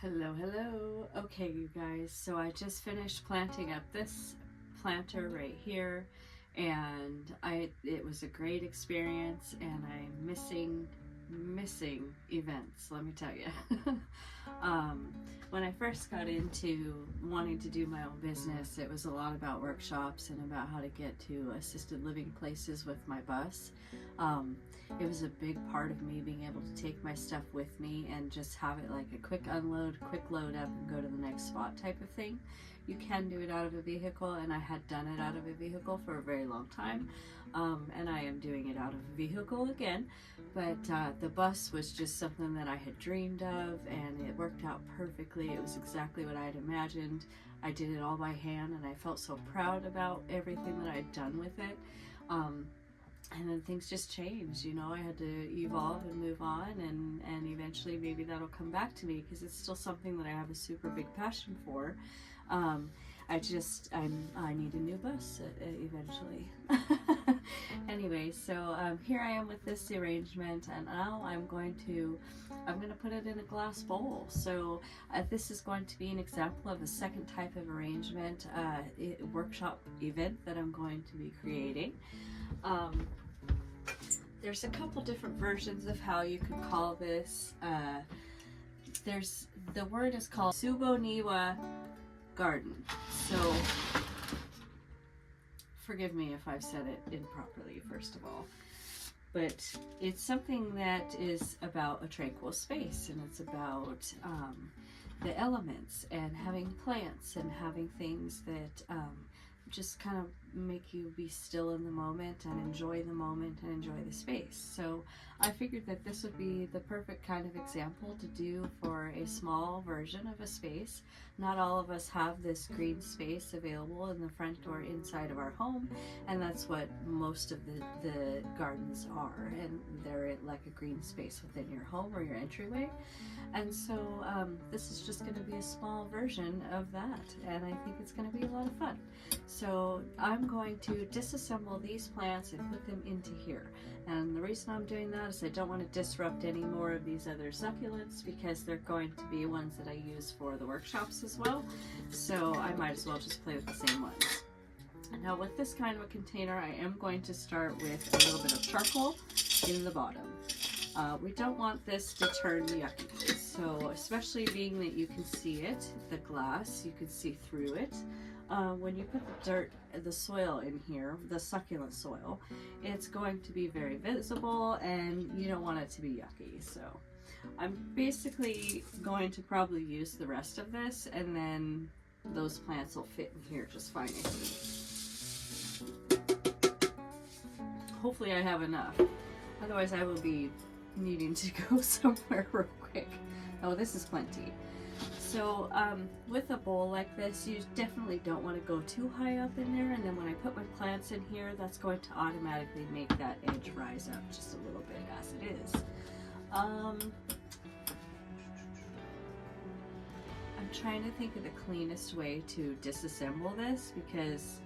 Hello, hello. Okay, you guys, so I just finished planting up this planter right here, and it was a great experience, and I'm missing events, let me tell you. When I first got into wanting to do my own business, it was a lot about workshops and about how to get to assisted living places with my bus. It was a big part of me being able to take my stuff with me and just have it like a quick unload, quick load up and go to the next spot type of thing. You can do it out of a vehicle, and I had done it out of a vehicle for a very long time, and I am doing it out of a vehicle again, but the bus was just something that I had dreamed of, and it worked out perfectly. It was exactly what I had imagined. I did it all by hand, and I felt so proud about everything that I'd done with it. And then things just changed, you know. I had to evolve and move on, and eventually maybe that'll come back to me, because it's still something that I have a super big passion for. I need a new bus eventually. Anyway, so here I am with this arrangement, and now I'm going to put it in a glass bowl. So this is going to be an example of a second type of arrangement, workshop event that I'm going to be creating. There's a couple different versions of how you could call this. The word is called Tsubo Niwa Garden. So forgive me if I've said it improperly, first of all. But it's something that is about a tranquil space, and it's about the elements and having plants and having things that just kind of make you be still in the moment and enjoy the moment and enjoy the space. So I figured that this would be the perfect kind of example to do for a small version of a space. Not all of us have this green space available in the front or inside of our home, and that's what most of the gardens are, and they're like a green space within your home or your entryway. And so this is just going to be a small version of that, and I think it's going to be a lot of fun. So I'm going to disassemble these plants and put them into here. And the reason I'm doing that is I don't want to disrupt any more of these other succulents, because they're going to be ones that I use for the workshops as well. So I might as well just play with the same ones. Now with this kind of a container, I am going to start with a little bit of charcoal in the bottom. We don't want this to turn yucky. So especially being that you can see it, the glass, you can see through it. When you put the dirt, the soil in here, the succulent soil, it's going to be very visible, and you don't want it to be yucky. So I'm basically going to probably use the rest of this, and then those plants will fit in here just fine, I think. Hopefully I have enough. Otherwise I will be needing to go somewhere real quick. Oh, this is plenty. So with a bowl like this, you definitely don't want to go too high up in there, and then when I put my plants in here, that's going to automatically make that edge rise up just a little bit as it is. I'm trying to think of the cleanest way to disassemble this, because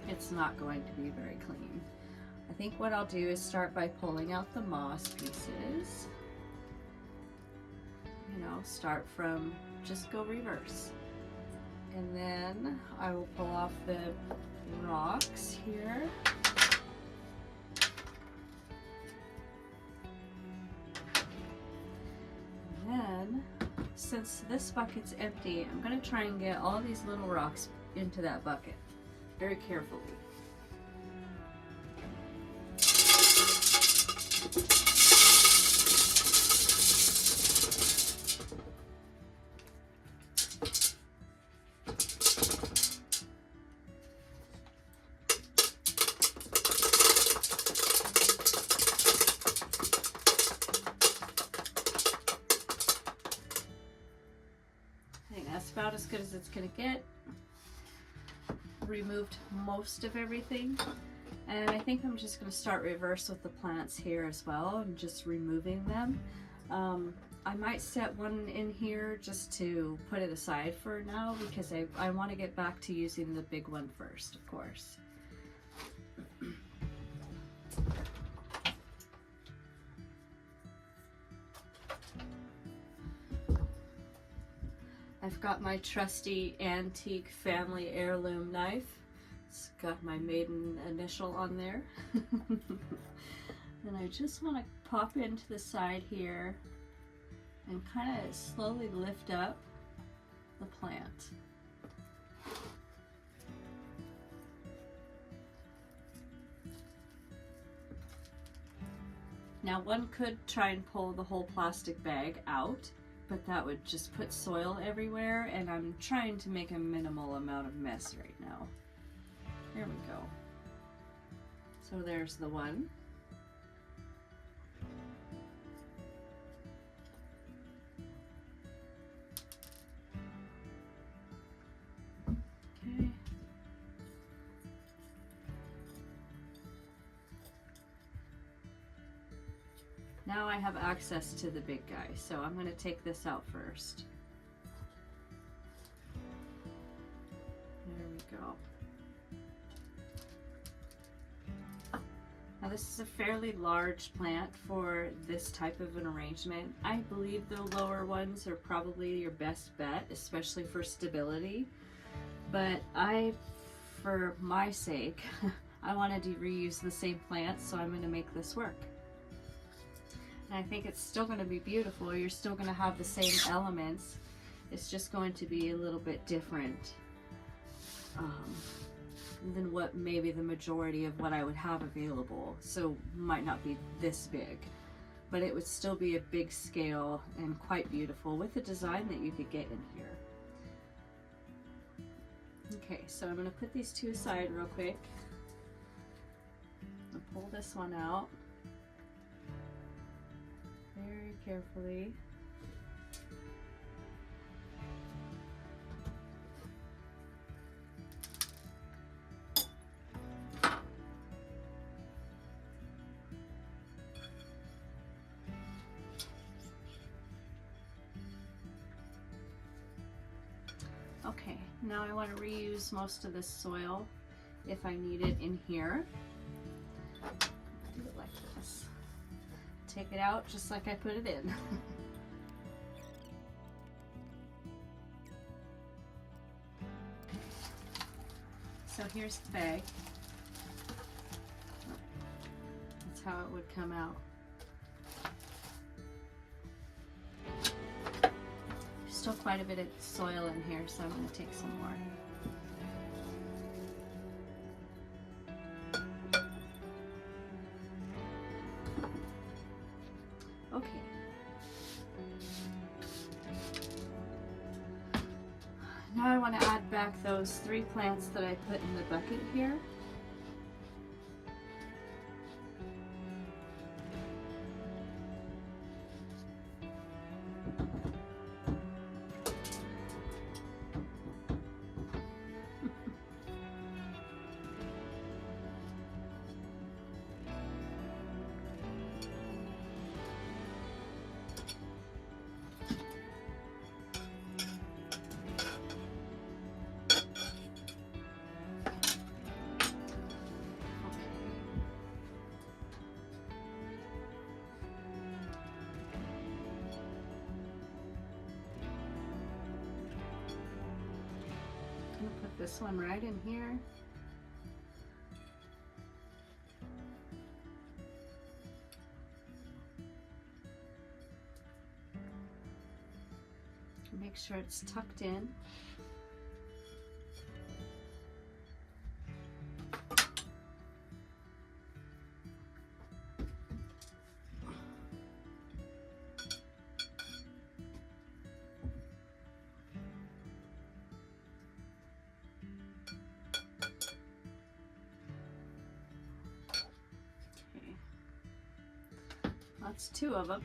it's not going to be very clean. I think what I'll do is start by pulling out the moss pieces. You know, start from, just go reverse. And then I will pull off the rocks here. And then, since this bucket's empty, I'm going to try and get all these little rocks into that bucket very carefully. About as good as it's gonna get. Removed most of everything, and I think I'm just gonna start reverse with the plants here as well, and just removing them. I might set one in here just to put it aside for now, because I want to get back to using the big one first, of course. I've got my trusty antique family heirloom knife. It's got my maiden initial on there. And I just want to pop into the side here and kind of slowly lift up the plant. Now one could try and pull the whole plastic bag out, but that would just put soil everywhere, and I'm trying to make a minimal amount of mess right now. There we go. So there's the one. Okay. Now I have access to the big guy, so I'm going to take this out first. There we go. Now this is a fairly large plant for this type of an arrangement. I believe the lower ones are probably your best bet, especially for stability. But for my sake, I wanted to reuse the same plant, so I'm going to make this work. And I think it's still going to be beautiful. You're still going to have the same elements. It's just going to be a little bit different than what maybe the majority of what I would have available. So might not be this big, but it would still be a big scale and quite beautiful with the design that you could get in here. Okay, so I'm going to put these two aside real quick. I'll pull this one out very carefully. Okay, now I want to reuse most of this soil if I need it in here. Do it like this. Take it out just like I put it in. So here's the bag. That's how it would come out. Still quite a bit of soil in here, so I'm going to take some more. Okay. Now I want to add back those 3 plants that I put in the bucket here. Put this one right in here. Make sure it's tucked in. That's 2 of them.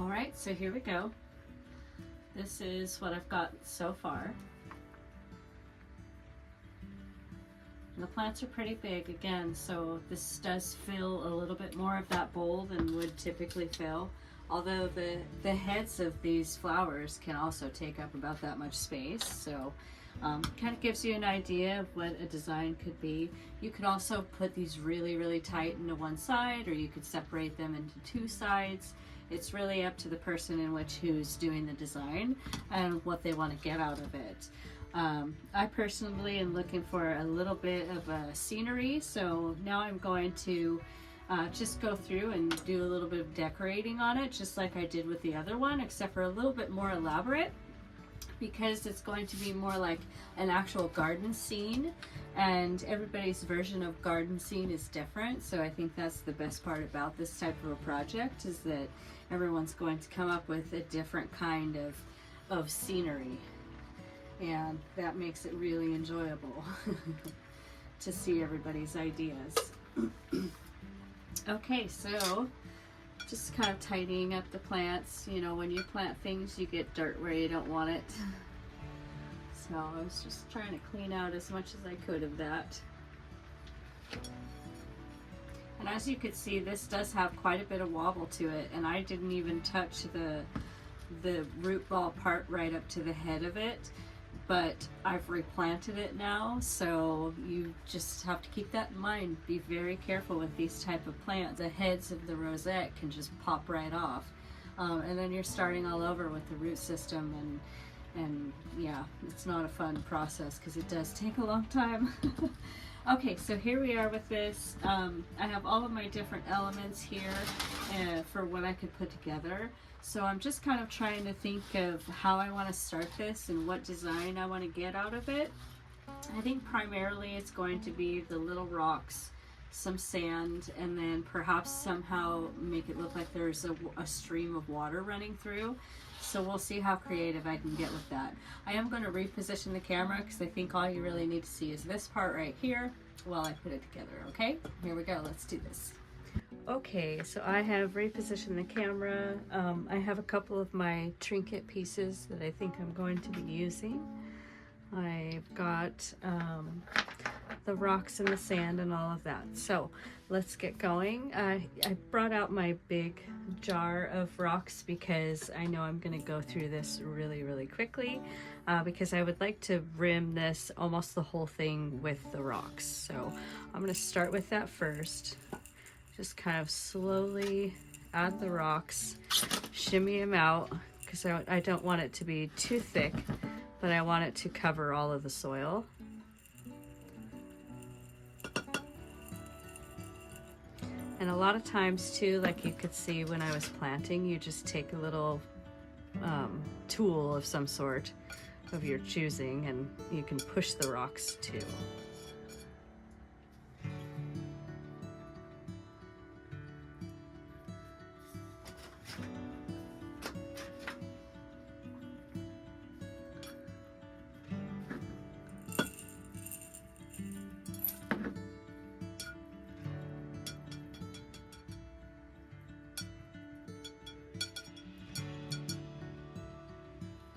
All right, so here we go. This is what I've got so far. And the plants are pretty big again, so this does fill a little bit more of that bowl than would typically fill. Although the heads of these flowers can also take up about that much space, so kind of gives you an idea of what a design could be. You could also put these really, really tight into one side, or you could separate them into two sides. It's really up to the person in which who's doing the design and what they want to get out of it. I personally am looking for a little bit of a scenery, so now I'm going to just go through and do a little bit of decorating on it, just like I did with the other one, except for a little bit more elaborate, because it's going to be more like an actual garden scene, and everybody's version of garden scene is different. So I think that's the best part about this type of a project, is that everyone's going to come up with a different kind of scenery, and that makes it really enjoyable to see everybody's ideas. Okay, so just kind of tidying up the plants. You know, when you plant things, you get dirt where you don't want it. So I was just trying to clean out as much as I could of that. And as you could see, this does have quite a bit of wobble to it, and I didn't even touch the root ball part right up to the head of it. But I've replanted it now, so you just have to keep that in mind. Be very careful with these type of plants. The heads of the rosette can just pop right off, and then you're starting all over with the root system, and yeah, it's not a fun process because it does take a long time. Okay, so here we are with this. I have all of my different elements here for what I could put together. So I'm just kind of trying to think of how I want to start this and what design I want to get out of it. I think primarily it's going to be the little rocks, some sand, and then perhaps somehow make it look like there's a stream of water running through. So we'll see how creative I can get with that. I am going to reposition the camera because I think all you really need to see is this part right here while I put it together. Okay, here we go. Let's do this. Okay, so I have repositioned the camera. I have a couple of my trinket pieces that I think I'm going to be using. I've got the rocks and the sand and all of that. So let's get going. I brought out my big jar of rocks because I know I'm going to go through this really, really quickly because I would like to rim this almost the whole thing with the rocks. So I'm going to start with that first. Just kind of slowly add the rocks, shimmy them out, because I don't want it to be too thick, but I want it to cover all of the soil. And a lot of times too, like you could see when I was planting, you just take a little tool of some sort of your choosing, and you can push the rocks too.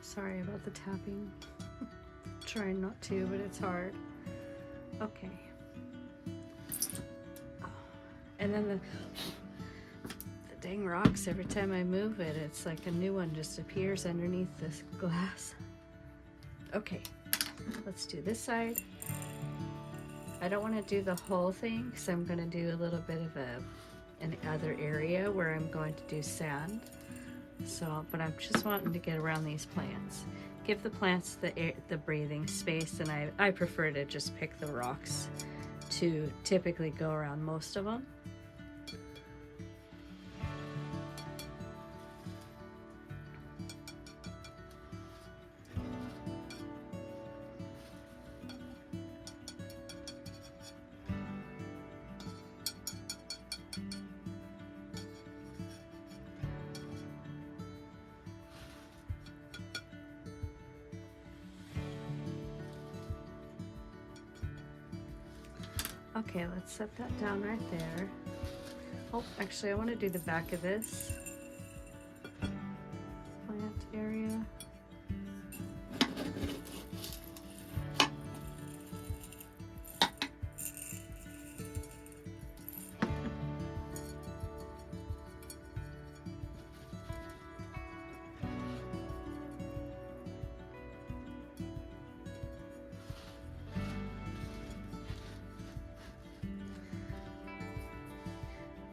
Sorry about the tapping. Trying not to, but it's hard. Okay. And then the dang rocks, every time I move it, it's like a new one just appears underneath this glass. Okay, let's do this side. I don't want to do the whole thing because I'm going to do a little bit of an other area where I'm going to do sand. So, but I'm just wanting to get around these plants. Give the plants the breathing space, and I prefer to just pick the rocks to typically go around most of them. Okay, let's set that down right there. Oh, actually I want to do the back of this.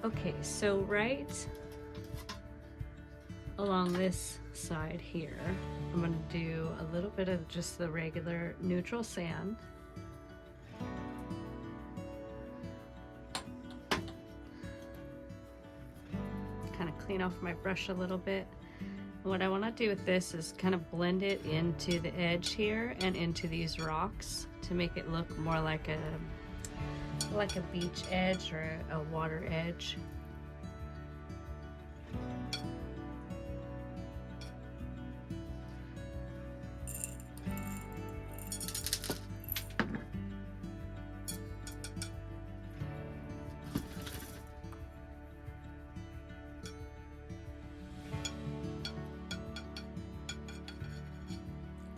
Okay, so right along this side here, I'm going to do a little bit of just the regular neutral sand. Kind of clean off my brush a little bit. And what I want to do with this is kind of blend it into the edge here and into these rocks to make it look more like a beach edge or a water edge.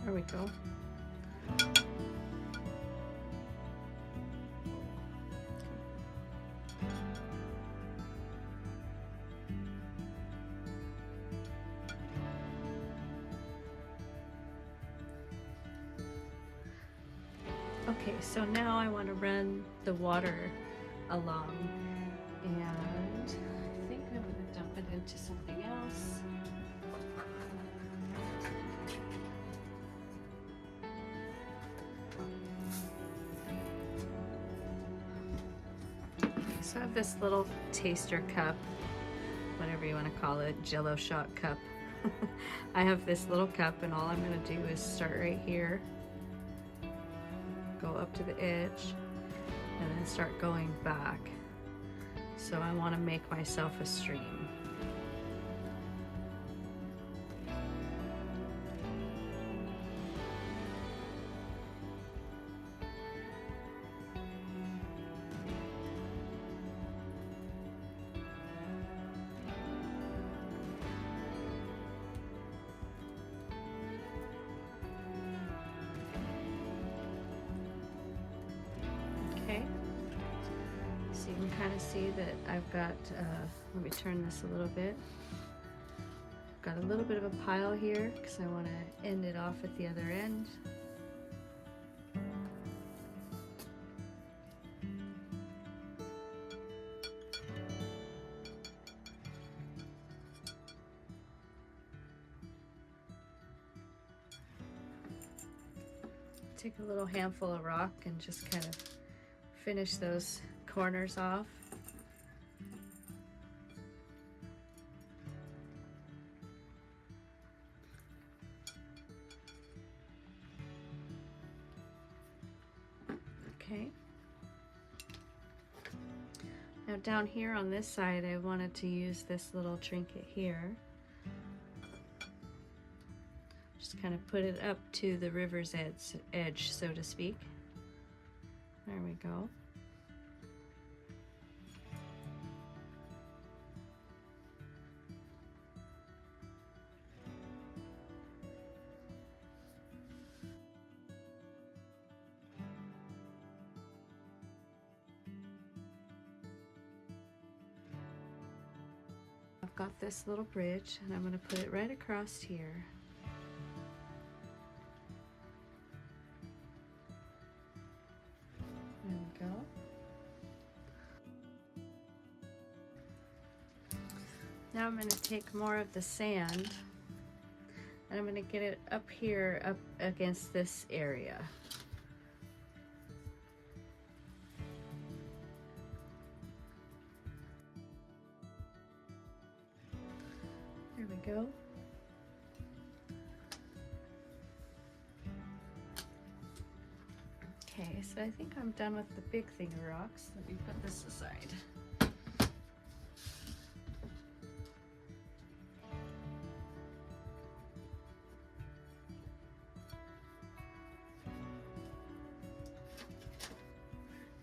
There we go. Okay, so now I want to run the water along, and I think I'm going to dump it into something else. So I have this little taster cup, whatever you want to call it, Jello shot cup. I have this little cup, and all I'm going to do is start right here, go up to the edge, and then start going back. So I want to make myself a stream. So you can kind of see that I've got, let me turn this a little bit. I've got a little bit of a pile here because I want to end it off at the other end. Take a little handful of rock and just kind of finish those corners off. Okay. Now down here on this side, I wanted to use this little trinket here. Just kind of put it up to the river's edge, so to speak. There we go. I've got this little bridge, and I'm going to put it right across here. There we go. Now I'm going to take more of the sand, and I'm going to get it up here, up against this area. There we go. Okay, so I think I'm done with the big thing of rocks. Let me put this aside.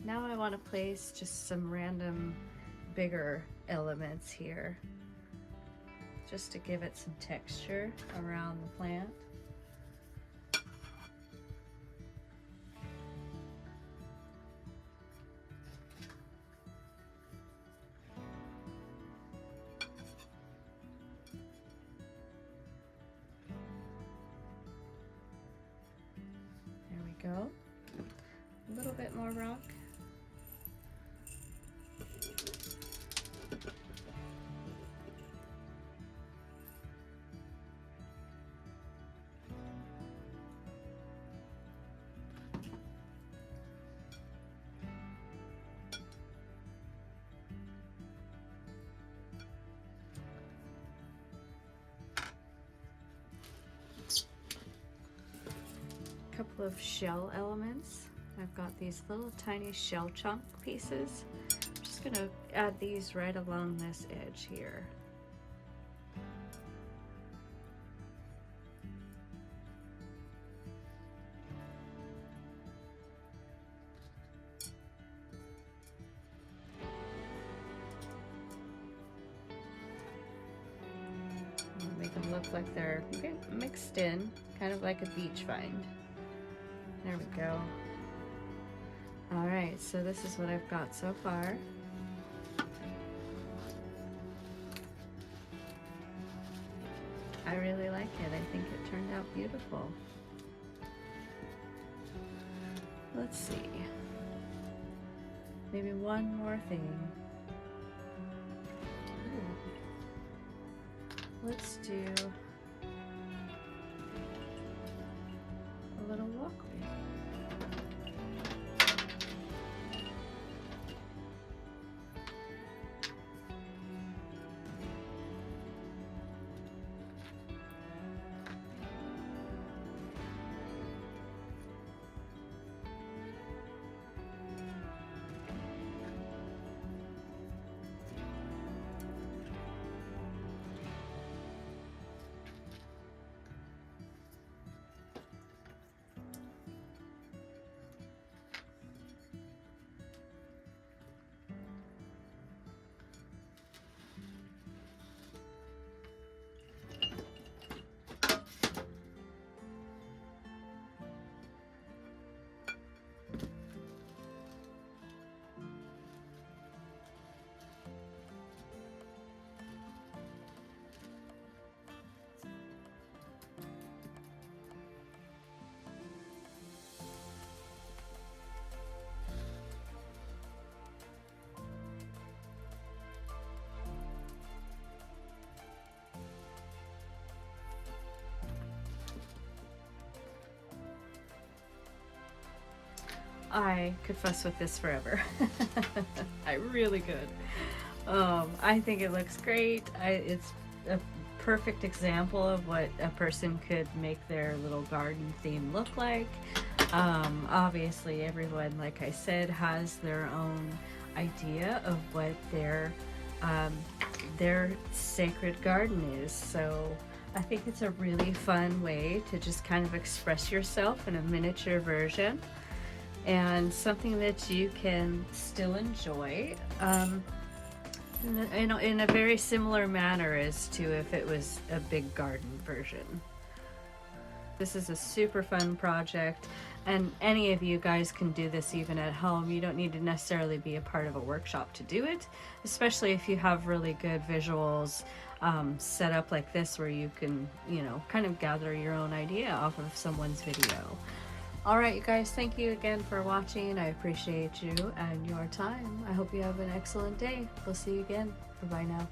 Now I want to place just some random bigger elements here, just to give it some texture around the plant. There we go. A little bit more rock. couple of shell elements. I've got these little tiny shell chunk pieces. I'm just going to add these right along this edge here. Make them look like they're mixed in, kind of like a beach find. There we go. Alright, so this is what I've got so far. I really like it. I think it turned out beautiful. Let's see. Maybe one more thing. Let's do a little walkway. I could fuss with this forever. I really could. I think it looks great. It's a perfect example of what a person could make their little garden theme look like. Obviously everyone, like I said, has their own idea of what their sacred garden is. So I think it's a really fun way to just kind of express yourself in a miniature version, and something that you can still enjoy in a very similar manner as to if it was a big garden version. This is a super fun project, and any of you guys can do this even at home. You don't need to necessarily be a part of a workshop to do it, especially if you have really good visuals set up like this, where you can, you know, kind of gather your own idea off of someone's video. Alright, you guys, thank you again for watching. I appreciate you and your time. I hope you have an excellent day. We'll see you again. Bye-bye now.